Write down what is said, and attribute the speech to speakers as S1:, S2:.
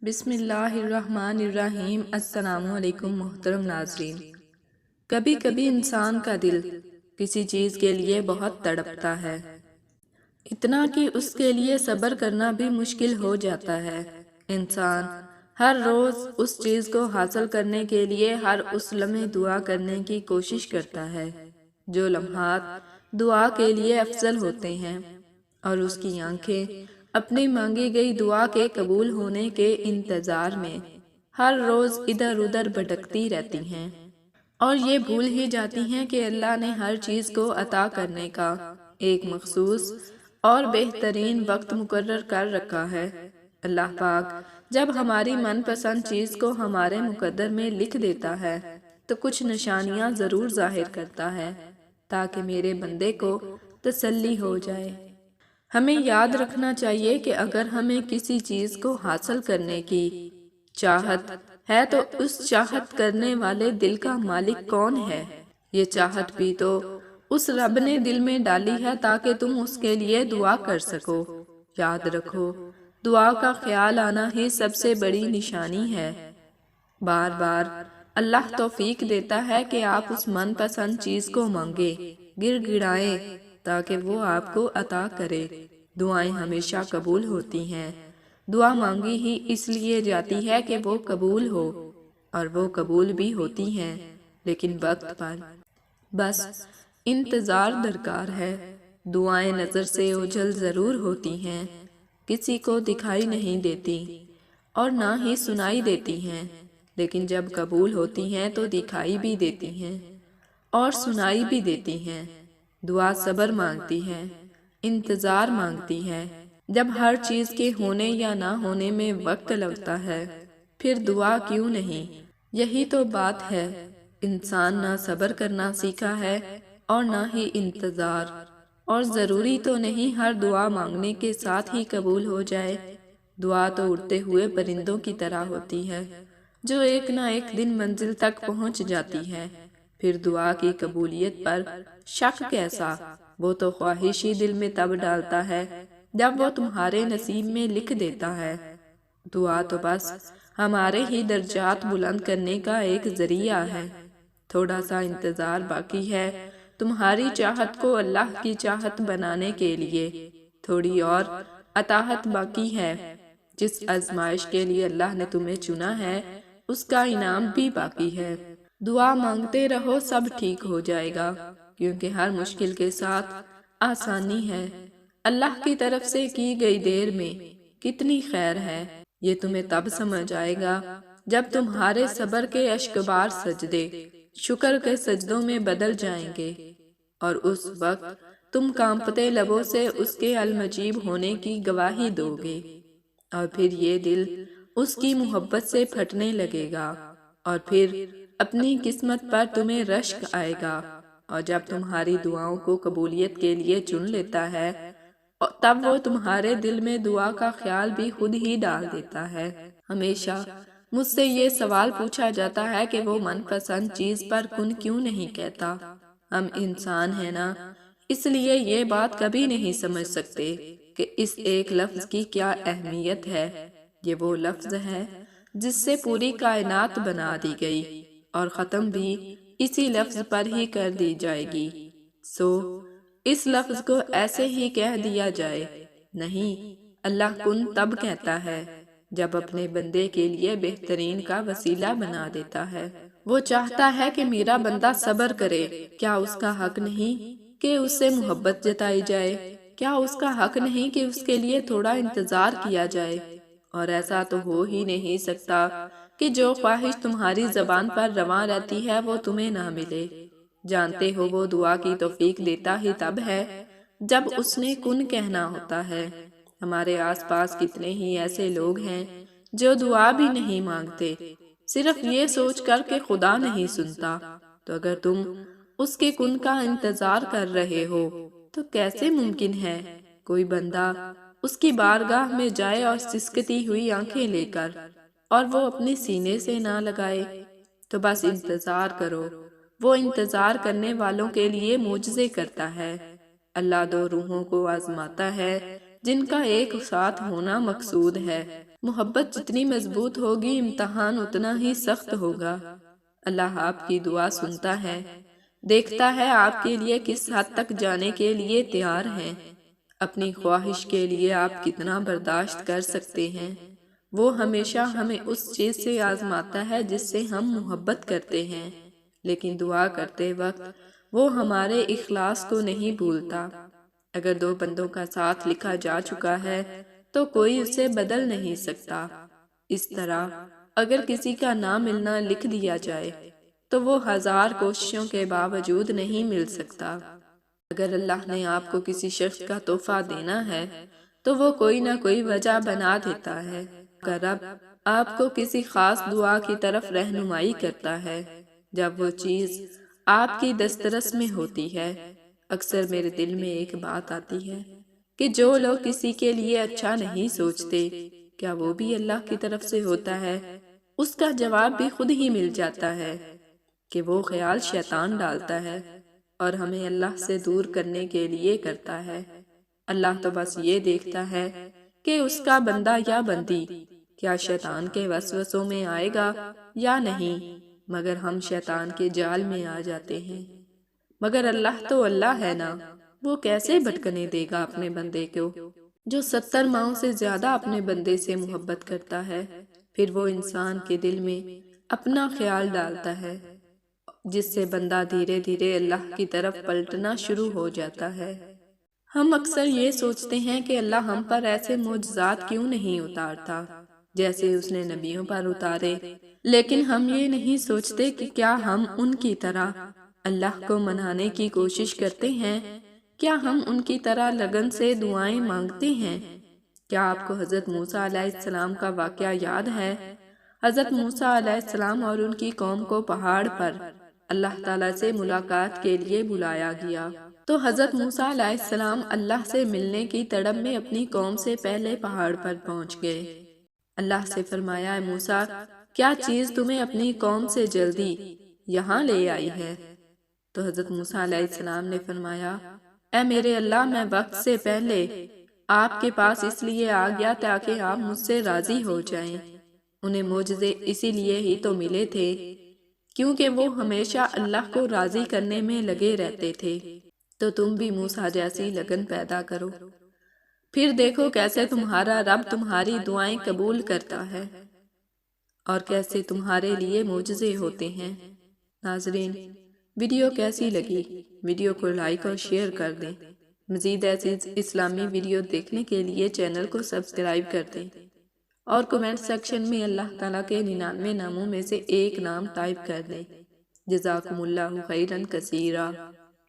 S1: بسم اللہ الرحمن الرحیم۔ السلام علیکم محترم ناظرین۔ کبھی کبھی انسان کا دل کسی چیز کے لیے بہت تڑپتا ہے، اتنا کہ اس کے لیے صبر کرنا بھی مشکل ہو جاتا ہے۔ انسان ہر روز اس چیز کو حاصل کرنے کے لیے ہر اس لمحے دعا کرنے کی کوشش کرتا ہے جو لمحات دعا کے لیے افضل ہوتے ہیں، اور اس کی آنکھیں اپنی مانگی گئی دعا کے قبول ہونے کے انتظار میں ہر روز ادھر ادھر بھٹکتی رہتی ہیں، اور یہ بھول ہی جاتی ہیں کہ اللہ نے ہر چیز کو عطا کرنے کا ایک مخصوص اور بہترین وقت مقرر کر رکھا ہے۔ اللہ پاک جب ہماری من پسند چیز کو ہمارے مقدر میں لکھ دیتا ہے تو کچھ نشانیاں ضرور ظاہر کرتا ہے تاکہ میرے بندے کو تسلی ہو جائے۔ ہمیں یاد رکھنا چاہیے کہ اگر ہمیں کسی چیز کو حاصل کرنے کی چاہت ہے تو اس چاہت کرنے والے دل کا مالک کون ہے؟ یہ چاہت بھی تو اس رب نے دل میں ڈالی ہے تاکہ تم اس کے لیے دعا کر سکو۔ یاد رکھو، دعا کا خیال آنا ہی سب سے بڑی نشانی ہے۔ بار بار اللہ توفیق دیتا ہے کہ آپ اس من پسند چیز کو مانگیں، گر گڑائیں تاکہ وہ آپ کو عطا کرے۔ دعائیں ہمیشہ قبول ہوتی ہیں۔ دعا مانگی ہی اس لیے جاتی ہے کہ وہ قبول ہو، اور وہ قبول بھی ہوتی ہیں، لیکن وقت پر۔ بس انتظار درکار ہے۔ دعائیں نظر سے اوجھل ضرور ہوتی ہیں، کسی کو دکھائی نہیں دیتی اور نہ ہی سنائی دیتی ہیں، لیکن جب قبول ہوتی ہیں تو دکھائی بھی دیتی ہیں اور سنائی بھی دیتی ہیں۔ دعا صبر مانگتی ہے، انتظار مانگتی ہے۔ جب ہر چیز کے ہونے یا نہ ہونے میں وقت لگتا ہے، پھر دعا کیوں نہیں؟ یہی تو بات ہے، انسان نہ صبر کرنا سیکھا ہے اور نہ ہی انتظار۔ اور ضروری تو نہیں ہر دعا مانگنے کے ساتھ ہی قبول ہو جائے۔ دعا تو اڑتے ہوئے پرندوں کی طرح ہوتی ہے جو ایک نہ ایک دن منزل تک پہنچ جاتی ہے۔ پھر دعا کی قبولیت پر شک کیسا؟ وہ تو خواہش ہی دل میں تب ڈالتا ہے جب وہ تمہارے نصیب میں لکھ دیتا ہے۔ دعا تو بس ہمارے ہی درجات بلند کرنے کا ایک ذریعہ ہے۔ تھوڑا سا انتظار باقی ہے تمہاری چاہت کو اللہ کی چاہت بنانے کے لیے، تھوڑی اور اطاعت باقی ہے۔ جس آزمائش کے لیے اللہ نے تمہیں چنا ہے اس کا انعام بھی باقی ہے۔ دعا مانگتے رہو، سب ٹھیک ہو جائے گا، کیونکہ ہر مشکل کے ساتھ آسانی ہے۔ اللہ کی طرف سے کی گئی دیر میں کتنی خیر ہے، یہ تمہیں تب سمجھ آئے گا جب تمہارے صبر کے اشکبار سجدے شکر کے سجدوں میں بدل جائیں گے، اور اس وقت تم کانپتے لبوں سے اس کے المجیب ہونے کی گواہی دو گے، اور پھر یہ دل اس کی محبت سے پھٹنے لگے گا، اور پھر اپنی قسمت پر تمہیں رشک آئے گا، اور جب تمہاری دعاؤں کو قبولیت کے لیے چن لیتا ہے تب وہ تمہارے دل میں دعا کا خیال بھی خود ہی ڈال دیتا ہے۔ ہمیشہ مجھ سے یہ سوال پوچھا جاتا ہے کہ وہ من پسند چیز پر کن کیوں نہیں کہتا۔ ہم انسان ہیں نا، اس لیے یہ بات کبھی نہیں سمجھ سکتے کہ اس ایک لفظ کی کیا اہمیت ہے۔ یہ وہ لفظ ہے جس سے پوری کائنات بنا دی گئی اور ختم بھی اسی لفظ پر ہی کر دی جائے گی۔ سو اس لفظ کو ایسے ہی کہہ دیا جائے؟ نہیں، اللہ کن تب کہتا ہے جب اپنے بندے کے لیے بہترین کا وسیلہ بنا دیتا ہے۔ وہ چاہتا ہے کہ میرا بندہ صبر کرے۔ کیا اس کا حق نہیں کہ اس سے محبت جتائی جائے؟ کیا اس کا حق نہیں کہ اس کے لیے تھوڑا انتظار کیا جائے؟ اور ایسا تو ہو ہی نہیں سکتا کہ جو خواہش تمہاری زبان پر رواں رہتی ہے وہ تمہیں نہ ملے۔ جانتے ہو وہ دعا کی توفیق دیتا ہی تب ہے جب اس نے کن کہنا ہوتا ہے۔ ہمارے آس پاس کتنے ہی ایسے لوگ ہیں جو دعا بھی نہیں مانگتے، صرف یہ سوچ کر کہ خدا نہیں سنتا۔ تو اگر تم اس کے کن کا انتظار کر رہے ہو تو کیسے ممکن ہے کوئی بندہ اس کی بارگاہ میں جائے اور سسکتی ہوئی آنکھیں لے کر اور وہ اپنے سینے سے نہ لگائے؟ تو بس انتظار کرو، وہ انتظار کرنے والوں کے لیے معجزے کرتا ہے۔ اللہ دو روحوں کو آزماتا ہے جن کا ایک ساتھ ہونا مقصود ہے۔ محبت جتنی مضبوط ہوگی امتحان اتنا ہی سخت ہوگا۔ اللہ آپ کی دعا سنتا ہے، دیکھتا ہے آپ کے لیے کس حد تک جانے کے لیے تیار ہیں، اپنی خواہش کے لیے آپ کتنا برداشت کر سکتے ہیں۔ وہ ہمیشہ ہمیں اس چیز سے آزماتا ہے جس سے ہم محبت کرتے ہیں، لیکن دعا کرتے وقت وہ ہمارے اخلاص کو نہیں بھولتا۔ اگر دو بندوں کا ساتھ لکھا جا چکا ہے تو کوئی اسے بدل نہیں سکتا۔ اس طرح اگر کسی کا نہ ملنا لکھ دیا جائے تو وہ 1000 کوششوں کے باوجود نہیں مل سکتا۔ اگر اللہ نے آپ کو کسی شخص کا تحفہ دینا ہے تو وہ کوئی نہ کوئی وجہ بنا دیتا ہے۔ اگر رب آپ کو کسی خاص دعا کی طرف رہنمائی کرتا ہے جب وہ چیز آپ کی دسترس میں ہوتی ہے۔ اکثر میرے دل میں ایک بات آتی ہے کہ جو لوگ کسی کے لیے اچھا نہیں سوچتے، کیا وہ بھی اللہ کی طرف سے ہوتا ہے؟ اس کا جواب بھی خود ہی مل جاتا ہے کہ وہ خیال شیطان ڈالتا ہے اور ہمیں اللہ سے دور کرنے کے لیے کرتا ہے۔ اللہ تو بس یہ دیکھتا ہے کہ اس کا بندہ یا بندی کیا شیطان کے وسوسوں میں آئے گا یا نہیں، مگر ہم شیطان کے جال میں آ جاتے ہیں۔ مگر اللہ تو اللہ ہے نا، وہ کیسے بھٹکنے دے گا اپنے بندے کو جو 70 ماؤں سے زیادہ اپنے بندے سے محبت کرتا ہے۔ پھر وہ انسان کے دل میں اپنا خیال ڈالتا ہے جس سے بندہ دھیرے دھیرے اللہ کی طرف پلٹنا شروع ہو جاتا ہے۔ ہم اکثر یہ سوچتے ہیں کہ اللہ ہم پر ایسے معجزات کیوں نہیں اتارتا جیسے اس نے نبیوں پر اتارے، لیکن ہم یہ نہیں سوچتے کہ کیا ہم ان کی طرح اللہ کو منانے کی کوشش کرتے ہیں؟ کیا ہم ان کی طرح لگن سے دعائیں مانگتے ہیں؟ کیا آپ کو حضرت موسیٰ علیہ السلام کا واقعہ یاد ہے؟ حضرت موسیٰ علیہ السلام اور ان کی قوم کو پہاڑ پر اللہ تعالیٰ سے ملاقات کے لیے بلایا گیا تو حضرت موسیٰ علیہ السلام اللہ سے ملنے کی تڑپ میں اپنی قوم سے پہلے پہاڑ پر پہنچ گئے۔ اللہ سے فرمایا، اے موسیٰ، کیا چیز تمہیں اپنی قوم سے جلدی یہاں لے آئی ہے؟ تو حضرت موسیٰ علیہ السلام نے فرمایا، اے میرے اللہ، میں وقت سے پہلے آپ کے پاس اس لیے آ گیا تاکہ آپ مجھ سے راضی ہو جائیں۔ انہیں معجزے اسی لیے ہی تو ملے تھے کیونکہ وہ ہمیشہ اللہ کو راضی کرنے میں لگے رہتے تھے۔ تو تم بھی موسیٰ جیسی لگن پیدا کرو، پھر دیکھو کیسے تمہارا رب تمہاری دعائیں قبول کرتا ہے اور کیسے تمہارے لیے معجزے ہوتے ہیں۔ ناظرین، ویڈیو کیسی لگی؟ ویڈیو کو لائک اور شیئر کر دیں۔ مزید ایسی اسلامی ویڈیو دیکھنے کے لیے چینل کو سبسکرائب کر دیں اور کومنٹ سیکشن میں اللہ تعالیٰ کے 99 ناموں میں سے ایک نام ٹائپ کر دیں۔ جزاکم اللہ خیرا کثیرا۔